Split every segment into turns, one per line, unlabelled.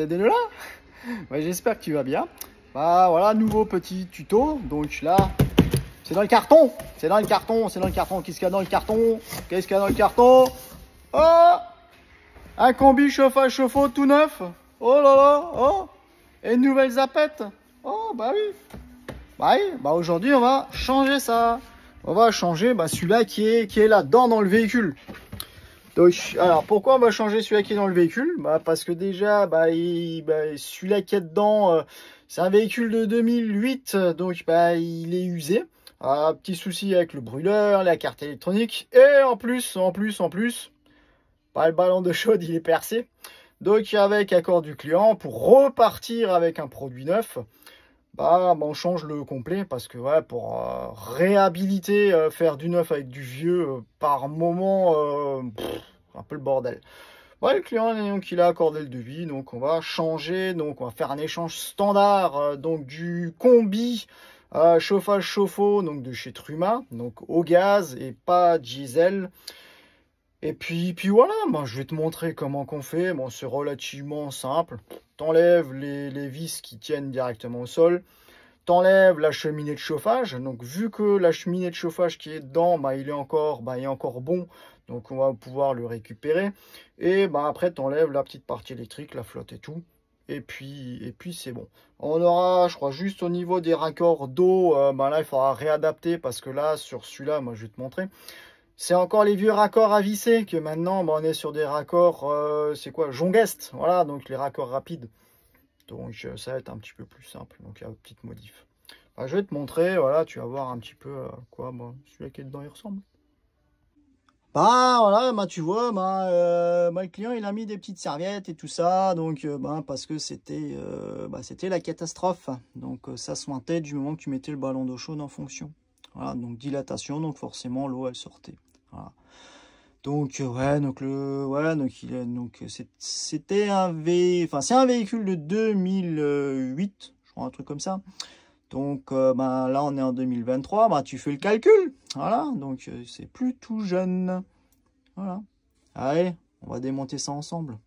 t'es de là? Ouais, j'espère que tu vas bien. Bah voilà, nouveau petit tuto. Donc là, c'est dans le carton. C'est dans le carton. C'est dans le carton. Qu'est-ce qu'il y a dans le carton? Qu'est-ce qu'il y a dans le carton? Oh! Un combi chauffage chauffe-eau tout neuf. Oh là là. Oh! Et une nouvelle zapette. Oh bah oui. Bah oui. Bah aujourd'hui, on va changer ça. On va changer celui-là qui est là-dedans dans le véhicule. Donc, alors pourquoi on va changer celui-là qui est dans le véhicule? Parce que déjà, celui-là qui est dedans, c'est un véhicule de 2008, donc il est usé. Petit souci avec le brûleur, la carte électronique, et en plus, le ballon de chaude il est percé. Donc avec accord du client, pour repartir avec un produit neuf, on change le complet parce que ouais, pour réhabiliter, faire du neuf avec du vieux par moment, un peu le bordel. Ouais, le client donc, il a accordé le devis, donc on va changer, donc on va faire un échange standard donc du combi chauffage chauffe-eau donc de chez Truma, donc au gaz et pas diesel. Et puis voilà, je vais te montrer comment qu'on fait. Bon, c'est relativement simple. T'enlèves les vis qui tiennent directement au sol. T'enlèves la cheminée de chauffage. Donc, vu que la cheminée de chauffage qui est dedans, il est encore bon. Donc, on va pouvoir le récupérer. Et après, t'enlèves la petite partie électrique, la flotte et tout. Et puis c'est bon. On aura, je crois, juste au niveau des raccords d'eau, là, il faudra réadapter parce que là, sur celui-là, je vais te montrer. C'est encore les vieux raccords à visser que maintenant, on est sur des raccords, c'est quoi, Jongest, voilà, donc les raccords rapides. Donc ça va être un petit peu plus simple, donc il y a une petite modif. Je vais te montrer, voilà, tu vas voir un petit peu quoi, celui-là qui est dedans, il ressemble. Voilà, tu vois, le client, il a mis des petites serviettes et tout ça, donc parce que c'était la catastrophe. Donc ça sointait du moment que tu mettais le ballon d'eau chaude en fonction. Voilà, donc dilatation, donc forcément l'eau elle sortait. Voilà. Donc c'était c'est un véhicule de 2008, je crois, un truc comme ça. Donc là on est en 2023, tu fais le calcul. Voilà, donc c'est plus tout jeune. Voilà. Allez, on va démonter ça ensemble.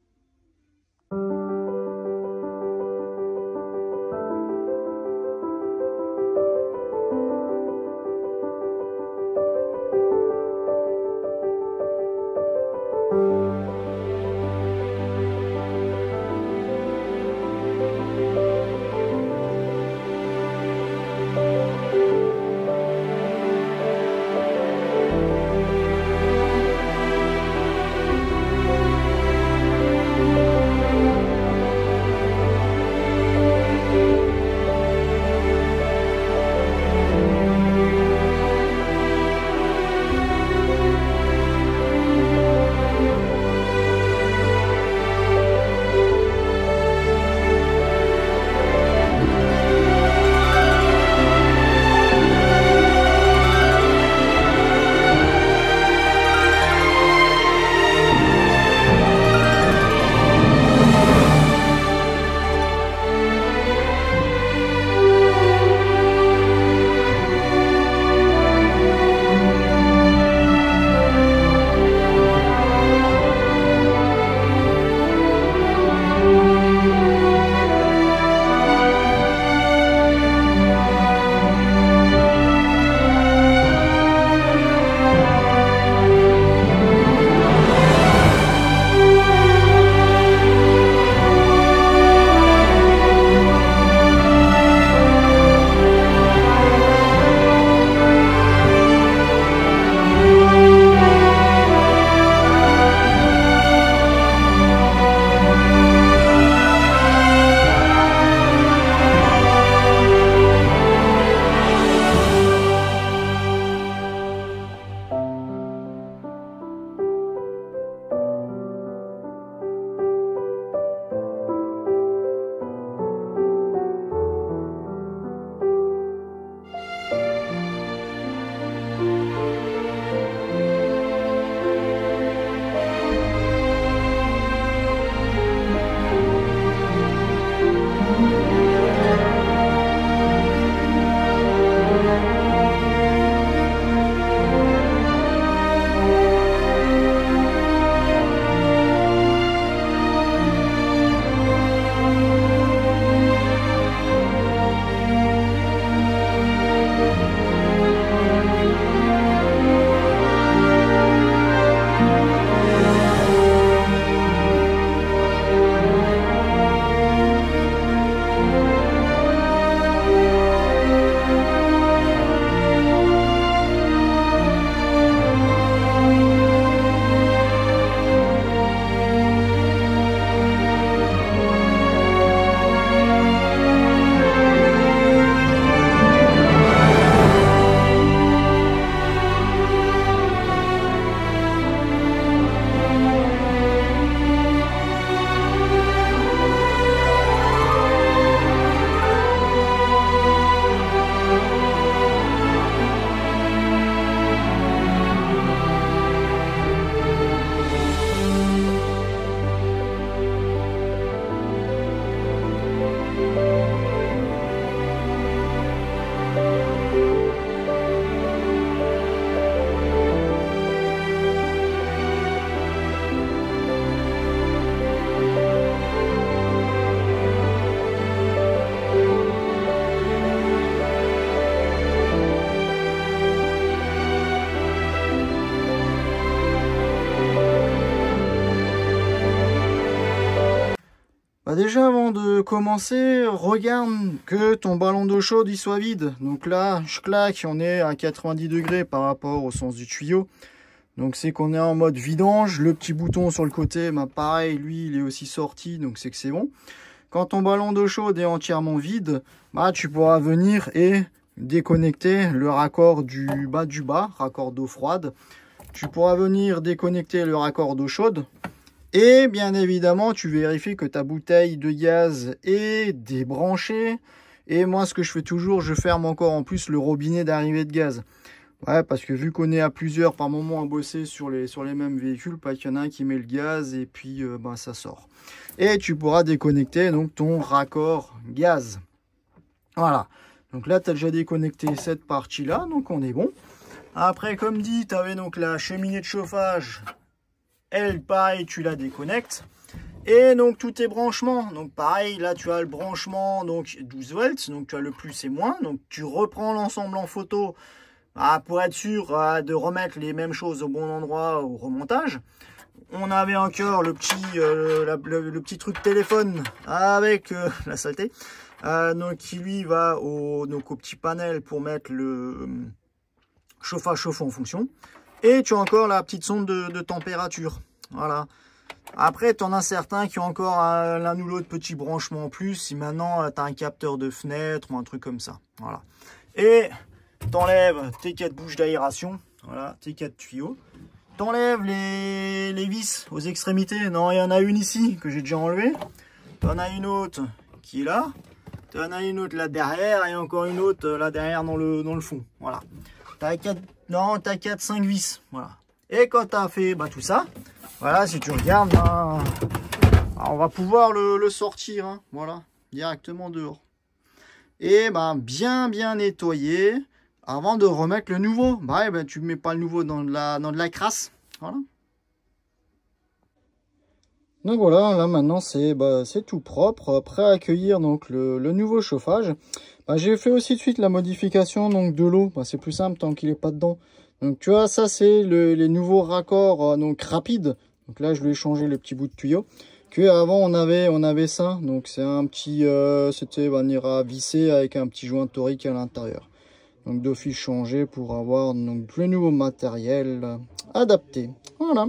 Bah déjà, avant de commencer, regarde que ton ballon d'eau chaude il soit vide. Donc là, je claque, on est à 90 degrés par rapport au sens du tuyau. Donc c'est qu'on est en mode vidange. Le petit bouton sur le côté, bah pareil, lui, il est aussi sorti, donc c'est que c'est bon. Quand ton ballon d'eau chaude est entièrement vide, bah tu pourras venir et déconnecter le raccord du bas, raccord d'eau froide. Tu pourras venir déconnecter le raccord d'eau chaude. Et bien évidemment, tu vérifies que ta bouteille de gaz est débranchée. Et moi, ce que je fais toujours, je ferme encore en plus le robinet d'arrivée de gaz. Ouais, parce que vu qu'on est à plusieurs par moment à bosser sur les mêmes véhicules, pas qu'il y en a un qui met le gaz et puis ben, ça sort. Et tu pourras déconnecter donc ton raccord gaz. Voilà. Donc là, tu as déjà déconnecté cette partie-là, donc on est bon. Après, comme dit, tu avais donc la cheminée de chauffage. Elle, pareil, tu la déconnectes. Et donc, tous tes branchements. Donc, pareil, là, tu as le branchement, donc 12 volts. Donc, tu as le plus et moins. Donc, tu reprends l'ensemble en photo pour être sûr de remettre les mêmes choses au bon endroit au remontage. On avait encore le petit truc téléphone avec la saleté. Donc, qui lui va au petit panel pour mettre le chauffage chauffe en fonction. Et tu as encore la petite sonde de température. Voilà. Après, tu en as certains qui ont encore l'un ou l'autre petit branchement en plus. Si maintenant, tu as un capteur de fenêtre ou un truc comme ça. Voilà. Et tu enlèves tes 4 bouches d'aération. Voilà, tes 4 tuyaux. Tu enlèves les vis aux extrémités. Non, il y en a une ici que j'ai déjà enlevée. Tu en as une autre qui est là. Tu en as une autre là derrière. Et encore une autre là derrière dans le fond. Voilà. Tu as 4-5 vis. Voilà. Et quand tu as fait tout ça, voilà, si tu regardes, on va pouvoir le sortir. Hein, voilà, directement dehors. Et bien nettoyer avant de remettre le nouveau. Tu ne mets pas le nouveau dans de la crasse. Voilà. Donc voilà, là maintenant c'est tout propre, prêt à accueillir donc le nouveau chauffage. J'ai fait aussi de suite la modification donc de l'eau, c'est plus simple tant qu'il n'est pas dedans. Donc tu vois, ça c'est les nouveaux raccords donc rapides. Donc là je lui ai changé le petit bout de tuyau. Que avant on avait ça, donc c'est un petit c'était ira visser avec un petit joint torique à l'intérieur. Donc d'office changé pour avoir donc le nouveau matériel adapté. Voilà.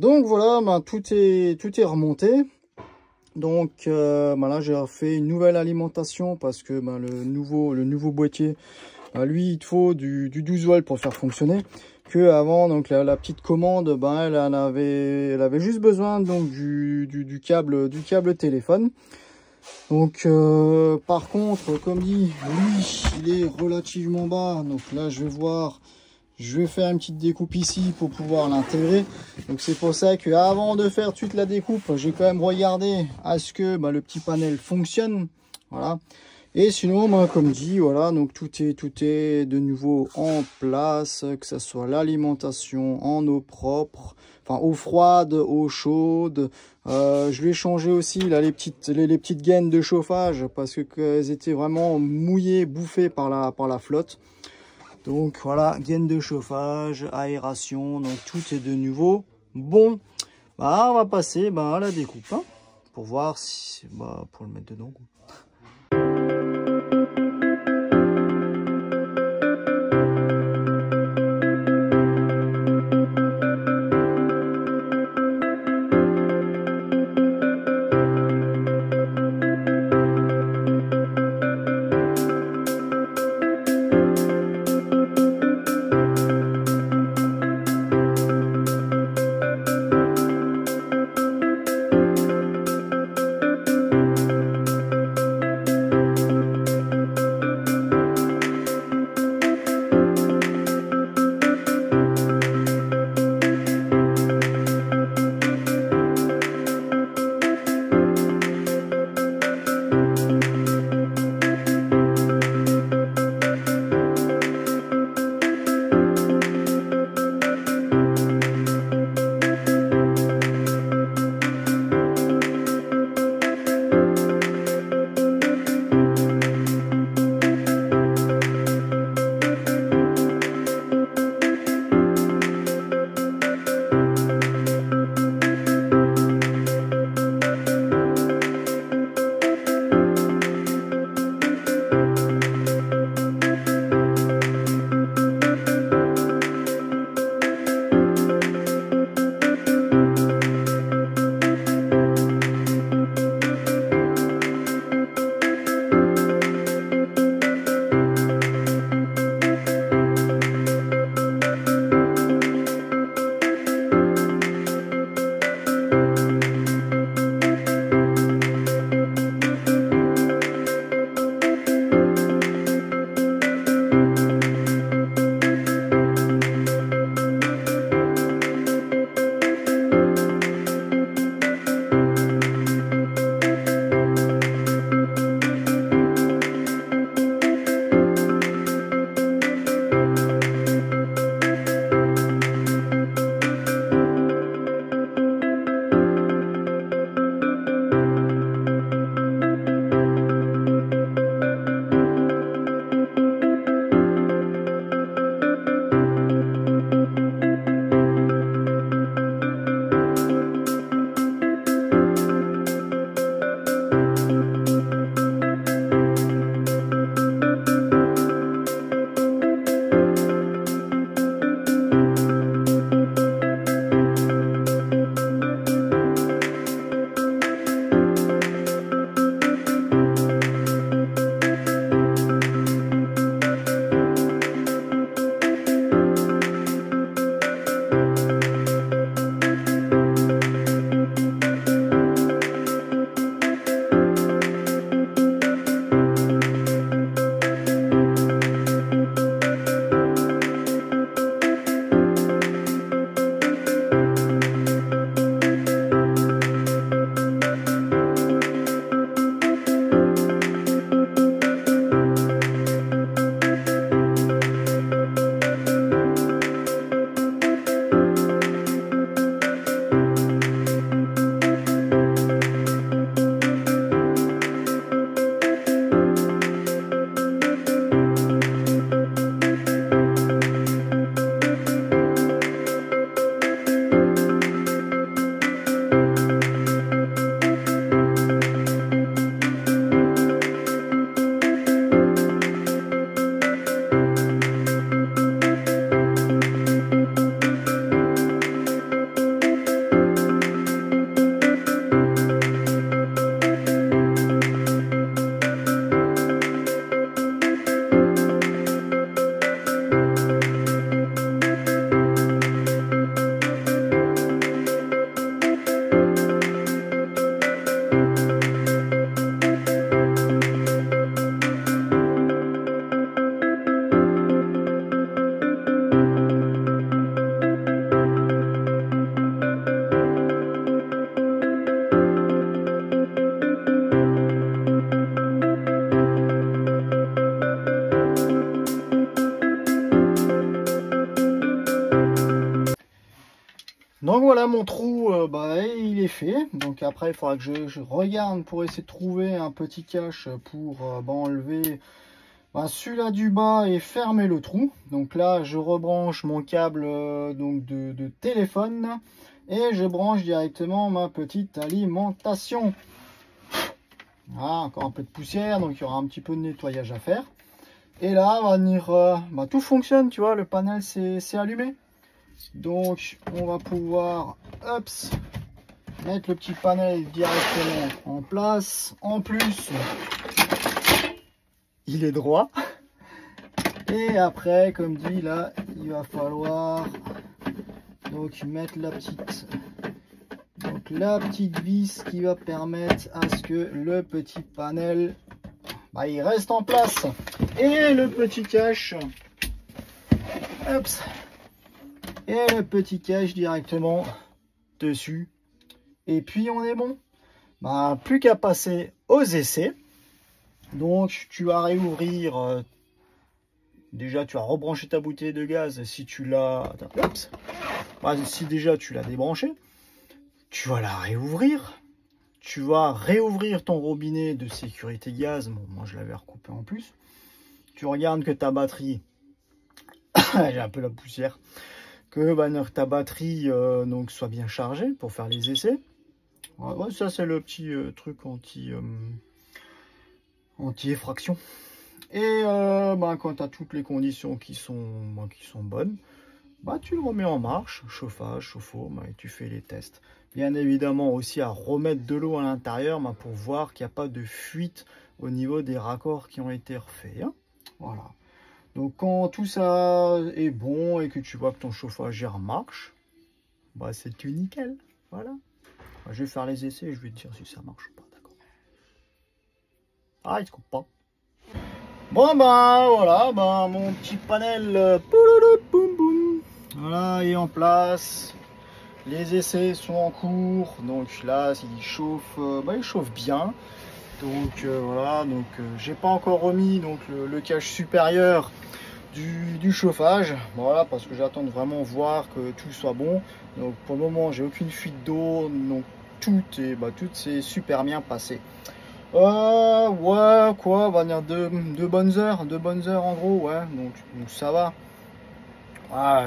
Donc voilà, ben, tout est remonté. Donc là j'ai fait une nouvelle alimentation parce que ben, le nouveau boîtier, ben, lui il te faut du 12 volts pour faire fonctionner. Que avant, donc la petite commande, ben elle avait juste besoin donc du câble téléphone. Donc par contre, comme dit, lui il est relativement bas. Donc là je vais faire une petite découpe ici pour pouvoir l'intégrer. Donc c'est pour ça que avant de faire toute la découpe, j'ai quand même regardé à ce que le petit panel fonctionne. Voilà. Et sinon, comme dit, voilà, donc tout est de nouveau en place, que ce soit l'alimentation en eau propre, enfin eau froide, eau chaude. Je vais changer aussi là les petites gaines de chauffage parce qu'elles étaient vraiment mouillées, bouffées par la flotte. Donc voilà, gaine de chauffage, aération, donc tout est de nouveau bon. Bah, on va passer à la découpe hein, pour voir si pour le mettre dedans. Donc voilà, mon trou, il est fait. Donc après, il faudra que je regarde pour essayer de trouver un petit cache pour enlever celui-là du bas et fermer le trou. Donc là, je rebranche mon câble de téléphone et je branche directement ma petite alimentation. Voilà, encore un peu de poussière, donc il y aura un petit peu de nettoyage à faire. Et là, va venir, tout fonctionne, tu vois, le panel c'est allumé. Donc on va pouvoir mettre le petit panel directement en place. En plus, il est droit. Et après, comme dit là, il va falloir donc mettre la petite vis qui va permettre à ce que le petit panel il reste en place. Et le petit cache, et le petit cache directement dessus. Et puis on est bon. Plus qu'à passer aux essais. Donc tu vas réouvrir. Déjà tu vas rebrancher ta bouteille de gaz si tu l'as. Si déjà tu l'as débranché. Tu vas la réouvrir. Tu vas réouvrir ton robinet de sécurité gaz. Bon, moi je l'avais recoupé en plus. Tu regardes que ta batterie, j'ai un peu la poussière, que ta batterie donc soit bien chargée pour faire les essais. Ouais, ça c'est le petit truc anti-effraction. Et quand tu as toutes les conditions qui sont bonnes, tu le remets en marche, chauffage, chauffe-eau, et tu fais les tests. Bien évidemment aussi à remettre de l'eau à l'intérieur pour voir qu'il n'y a pas de fuite au niveau des raccords qui ont été refaits. Hein. Voilà. Donc quand tout ça est bon et que tu vois que ton chauffage marche, c'est tout nickel. Voilà. Je vais faire les essais et je vais te dire si ça marche ou pas. D'accord. Ah, il se coupe pas. Bon voilà, mon petit panel voilà, est en place. Les essais sont en cours, donc là il chauffe bien. Donc voilà, donc j'ai pas encore remis donc le cache supérieur du chauffage, voilà, parce que j'attends de vraiment voir que tout soit bon. Donc pour le moment j'ai aucune fuite d'eau, donc tout s'est super bien passé. Ouais, quoi, on va dire deux bonnes heures en gros, ouais, donc ça va.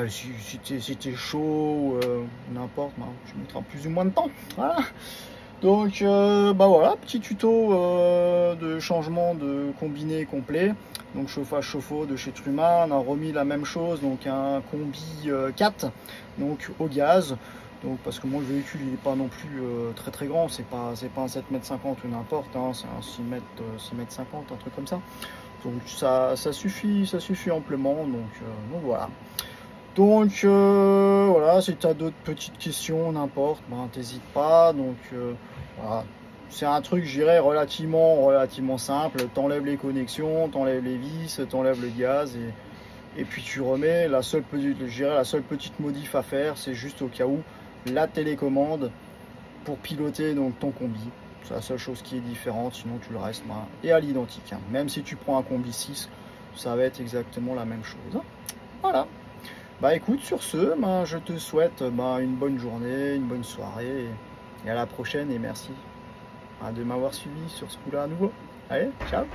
Si t'es chaud, n'importe, je mettrai plus ou moins de temps. Voilà. Donc voilà, petit tuto de changement de combiné complet. Donc chauffage chauffe-eau de chez Truma. On a remis la même chose, donc un combi 4, donc au gaz. Donc parce que moi le véhicule il n'est pas non plus très grand, c'est pas un 7,50 m ou n'importe, hein, c'est un 6 m 50, un truc comme ça. Donc ça suffit amplement, donc voilà. Donc voilà, si tu as d'autres petites questions, n'importe, t'hésites pas. Donc voilà, c'est un truc, je dirais, relativement simple. T'enlèves les connexions, t'enlèves les vis, t'enlèves le gaz et puis tu remets. La seule petite modif à faire, c'est juste au cas où la télécommande pour piloter donc ton combi. C'est la seule chose qui est différente, sinon tout le reste est à l'identique. Hein. Même si tu prends un combi 6, ça va être exactement la même chose. Hein. Voilà. Écoute, sur ce, je te souhaite une bonne journée, une bonne soirée et à la prochaine et merci de m'avoir suivi sur ce coup-là à nouveau. Allez, ciao!